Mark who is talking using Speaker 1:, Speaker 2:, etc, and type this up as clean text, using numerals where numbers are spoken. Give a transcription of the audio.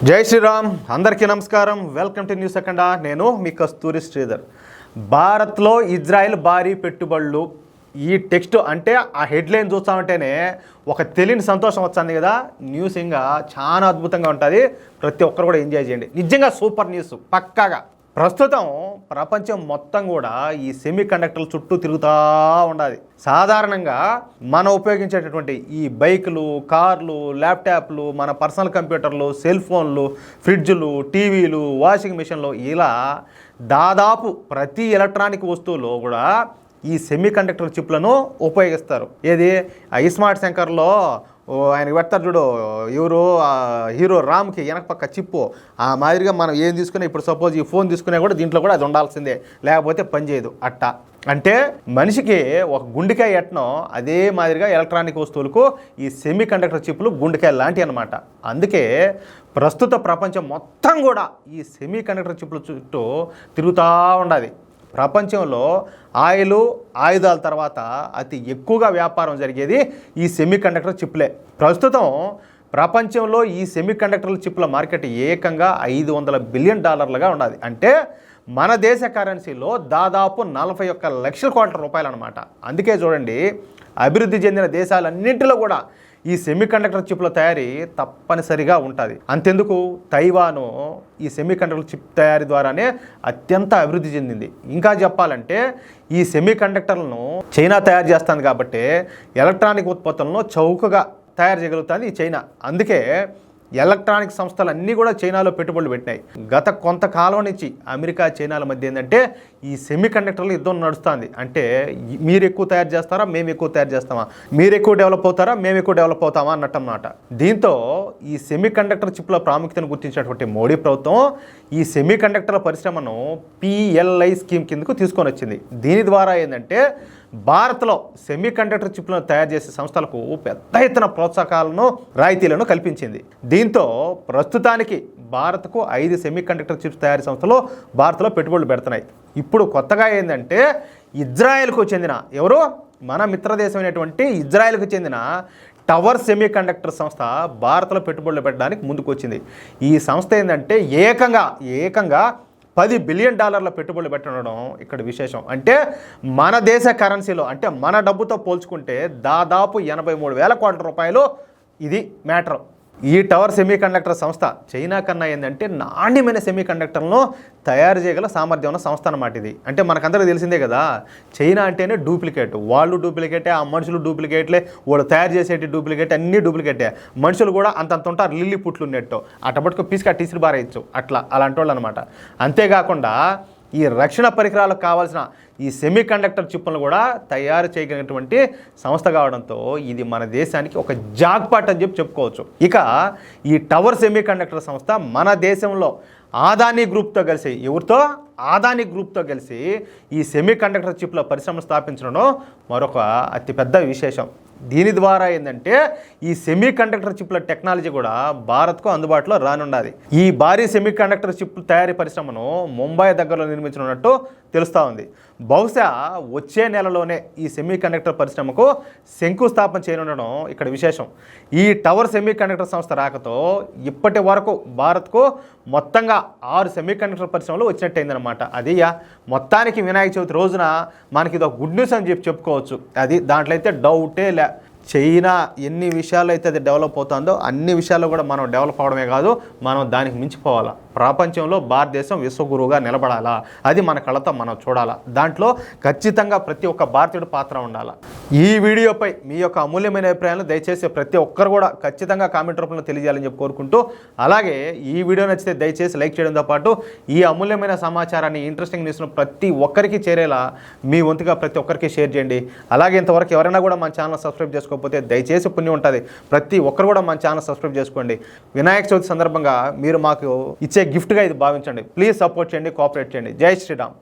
Speaker 1: జై శ్రీరామ్, అందరికీ నమస్కారం. Welcome to news సెకండా. నేను మీ కస్తూరి శ్రీధర్. భారత్లో ఇజ్రాయెల్ భారీ పెట్టుబడులు, ఈ టెక్స్ట్ అంటే ఆ హెడ్లైన్ చూస్తామంటేనే ఒక తెలియని సంతోషం వచ్చింది కదా. న్యూస్ ఇంకా చాలా అద్భుతంగా ఉంటుంది. ప్రతి ఒక్కరు కూడా ఎంజాయ్ చేయండి. నిజంగా సూపర్ న్యూస్ పక్కాగా. ప్రస్తుతం ప్రపంచం మొత్తం కూడా ఈ సెమీ కండక్టర్ల చుట్టూ తిరుగుతూ ఉండాలి. సాధారణంగా మనం ఉపయోగించేటటువంటి ఈ బైకులు, కార్లు, ల్యాప్టాప్లు, మన పర్సనల్ కంప్యూటర్లు, సెల్ ఫోన్లు, ఫ్రిడ్జ్లు, టీవీలు, వాషింగ్ మిషన్లు, ఇలా దాదాపు ప్రతి ఎలక్ట్రానిక్ వస్తువులో కూడా ఈ సెమీ కండక్టర్ చిప్లను ఉపయోగిస్తారు. ఏది ఐస్మార్ట్ శంకర్లో ఆయనకి పెడతారు చూడు, ఎవరు హీరో రామ్కి వెనక పక్క చిప్పు, ఆ మాదిరిగా మనం ఏం తీసుకున్నా, ఇప్పుడు సపోజ్ ఈ ఫోన్ తీసుకున్నా కూడా దీంట్లో కూడా అది ఉండాల్సిందే, లేకపోతే పనిచేయదు. అట్టా అంటే మనిషికి ఒక గుండెకాయ ఎట్నో అదే మాదిరిగా ఎలక్ట్రానిక్ వస్తువులకు ఈ సెమీ కండక్టర్ చిప్పులు గుండెకాయ లాంటివి అనమాట. అందుకే ప్రస్తుత ప్రపంచం మొత్తం కూడా ఈ సెమీ కండక్టర్ చిప్పుల చుట్టూ తిరుగుతూ ఉండాలి. ప్రపంచంలో ఆయుధాల తర్వాత అతి ఎక్కువగా వ్యాపారం జరిగేది ఈ సెమీ కండక్టర్ చిప్లే. ప్రస్తుతం ప్రపంచంలో ఈ సెమీ కండక్టర్ల చిప్ల మార్కెట్ ఏకంగా $500 బిలియన్ ఉన్నది. అంటే మన దేశ కరెన్సీలో దాదాపు 41 లక్షల కోట్ల రూపాయలు అనమాట. అందుకే చూడండి, అభివృద్ధి చెందిన దేశాలన్నింటిలో కూడా ఈ సెమీ కండక్టర్ చిప్ల తయారీ తప్పనిసరిగా ఉంటుంది. అంతెందుకు, తైవాను ఈ సెమీ కండక్టర్ చిప్ తయారీ ద్వారానే అత్యంత అభివృద్ధి చెందింది. ఇంకా చెప్పాలంటే ఈ సెమీ కండక్టర్లను చైనా తయారు చేస్తుంది కాబట్టి ఎలక్ట్రానిక్ ఉత్పత్తులను చౌకగా తయారు చేయగలుగుతుంది ఈ చైనా. అందుకే ఎలక్ట్రానిక్ సంస్థలు అన్నీ కూడా చైనాలో పెట్టుబడులు పెట్టినాయి. గత కొంతకాలం నుంచి అమెరికా చైనాల మధ్య ఏంటంటే ఈ సెమీ కండక్టర్లు యుద్ధం నడుస్తుంది. అంటే మీరు ఎక్కువ తయారు చేస్తారా, మేము ఎక్కువ తయారు చేస్తామా, మీరు ఎక్కువ డెవలప్ అవుతారా, మేము ఎక్కువ డెవలప్ అవుతామా అన్నట్టు అన్నమాట. దీంతో ఈ సెమీ కండక్టర్ చిప్ల ప్రాముఖ్యతను గుర్తించినటువంటి మోడీ ప్రభుత్వం ఈ సెమీ కండక్టర్ల పరిశ్రమను PLI స్కీమ్ కిందకు తీసుకొని వచ్చింది. దీని ద్వారా ఏంటంటే భారత్లో సెమీ కండక్టర్ చిప్లను తయారు చేసే సంస్థలకు పెద్ద ఎత్తున ప్రోత్సాహకాలను, రాయితీలను కల్పించింది. దీంతో ప్రస్తుతానికి భారత్కు 5 సెమీ కండక్టర్ చిప్స్ తయారీ సంస్థలు భారత్లో పెట్టుబడులు పెడుతున్నాయి. ఇప్పుడు కొత్తగా ఏంటంటే ఇజ్రాయెల్కు చెందిన మన మిత్రదేశమైనటువంటి ఇజ్రాయెల్కు చెందిన టవర్ సెమీ కండక్టర్ సంస్థ భారత్లో పెట్టుబడులు పెట్టడానికి ముందుకు వచ్చింది. ఈ సంస్థ ఏంటంటే ఏకంగా $10 బిలియన్ పెట్టుబడులు పెట్టడం ఇక్కడ విశేషం. అంటే మన దేశ కరెన్సీలో, అంటే మన డబ్బుతో పోల్చుకుంటే దాదాపు 83,000 కోట్ల రూపాయలు ఇది మ్యాటర్. ఈ టవర్ సెమీ కండక్టర్ సంస్థ చైనా కన్నా ఏంటంటే నాణ్యమైన సెమీ కండక్టర్లను తయారు చేయగల సామర్థ్యం ఉన్న సంస్థ అన్నమాట ఇది. అంటే మనకందరికీ తెలిసిందే కదా, చైనా అంటేనే డూప్లికేట్. వాళ్ళు డూప్లికేటే, ఆ మనుషులు డూప్లికేట్లే, వాళ్ళు తయారు చేసేటి డూప్లికేట్, అన్నీ డూప్లికేటే. మనుషులు కూడా అంతంత ఉంటారు, లిల్లీ పుట్లు ఉన్నట్టు, అటపట్టుకు పీసుగా టీసీలు బారేయచ్చు, అట్లాంటి వాళ్ళు అనమాట. అంతేకాకుండా ఈ రక్షణ పరికరాలకు కావాల్సిన ఈ సెమీ కండక్టర్ చిప్పులను కూడా తయారు చేయగలిగినటువంటి సంస్థ కావడంతో ఇది మన దేశానికి ఒక జాక్పాట్ అని చెప్పుకోవచ్చు. ఇక ఈ టవర్ సెమీ కండక్టర్ సంస్థ మన దేశంలో అదానీ గ్రూప్తో కలిసి ఈ సెమీ కండక్టర్ చిప్ల పరిశ్రమను స్థాపించడం మరొక అతిపెద్ద విశేషం. దీని ద్వారా ఏంటంటే ఈ సెమీ కండక్టర్ చిప్ల టెక్నాలజీ కూడా భారత్కు అందుబాటులో రానున్నది. ఈ భారీ సెమీ కండక్టర్ చిప్ తయారీ పరిశ్రమను ముంబై దగ్గరలో నిర్మించనున్నట్టు తెలుస్తూ ఉంది. బహుశా వచ్చే నెలలోనే ఈ సెమీ కండక్టర్ పరిశ్రమకు శంకుస్థాపన చేయనుండడం ఇక్కడ విశేషం. ఈ టవర్ సెమీ కండక్టర్ సంస్థ రాకతో ఇప్పటి వరకు భారత్కు మొత్తంగా 6 సెమీ కండక్టర్ పరిశ్రమలు వచ్చినట్టయిందనమాట. అది మొత్తానికి వినాయక చవితి రోజున మనకి ఇది ఒక గుడ్ న్యూస్ అని చెప్పుకోవచ్చు. అది దాంట్లో అయితే డౌటే లే. చైనా ఎన్ని విషయాల్లో అయితే అది డెవలప్ అవుతుందో అన్ని విషయాల్లో కూడా మనం డెవలప్ అవడమే కాదు, మనం దానికి మించిపోవాలా. ప్రపంచంలో భారతదేశం విశ్వగురువుగా నిలబడాలా, అది మన కళ్ళతో మనం చూడాలా. దాంట్లో ఖచ్చితంగా ప్రతి ఒక్క భారతీయుడు పాత్ర ఉండాలా. ఈ వీడియోపై మీ యొక్క అమూల్యమైన అభిప్రాయాలను దయచేసి ప్రతి ఒక్కరు కూడా ఖచ్చితంగా కామెంట్ రూపంలో తెలియజేయాలని చెప్పి కోరుకుంటూ, అలాగే ఈ వీడియో నచ్చితే దయచేసి లైక్ చేయడంతో పాటు ఈ అమూల్యమైన సమాచారాన్ని, ఇంట్రెస్టింగ్ న్యూస్ను ప్రతి ఒక్కరికి చేరేలా మీ వంతుగా ప్రతి ఒక్కరికి షేర్ చేయండి. అలాగే ఇంతవరకు ఎవరైనా కూడా మన ఛానల్ సబ్స్క్రైబ్ చేసుకోకపోతే దయచేసి పుణ్యం ఉంటుంది, ప్రతి ఒక్కరు కూడా మన ఛానల్ సబ్స్క్రైబ్ చేసుకోండి. వినాయక చవితి సందర్భంగా మీరు మాకు ఇచ్చే గిఫ్ట్గా ఇది భావించండి. ప్లీజ్ సపోర్ట్ చేయండి, కోఆపరేట్ చేయండి. జై శ్రీరామ్.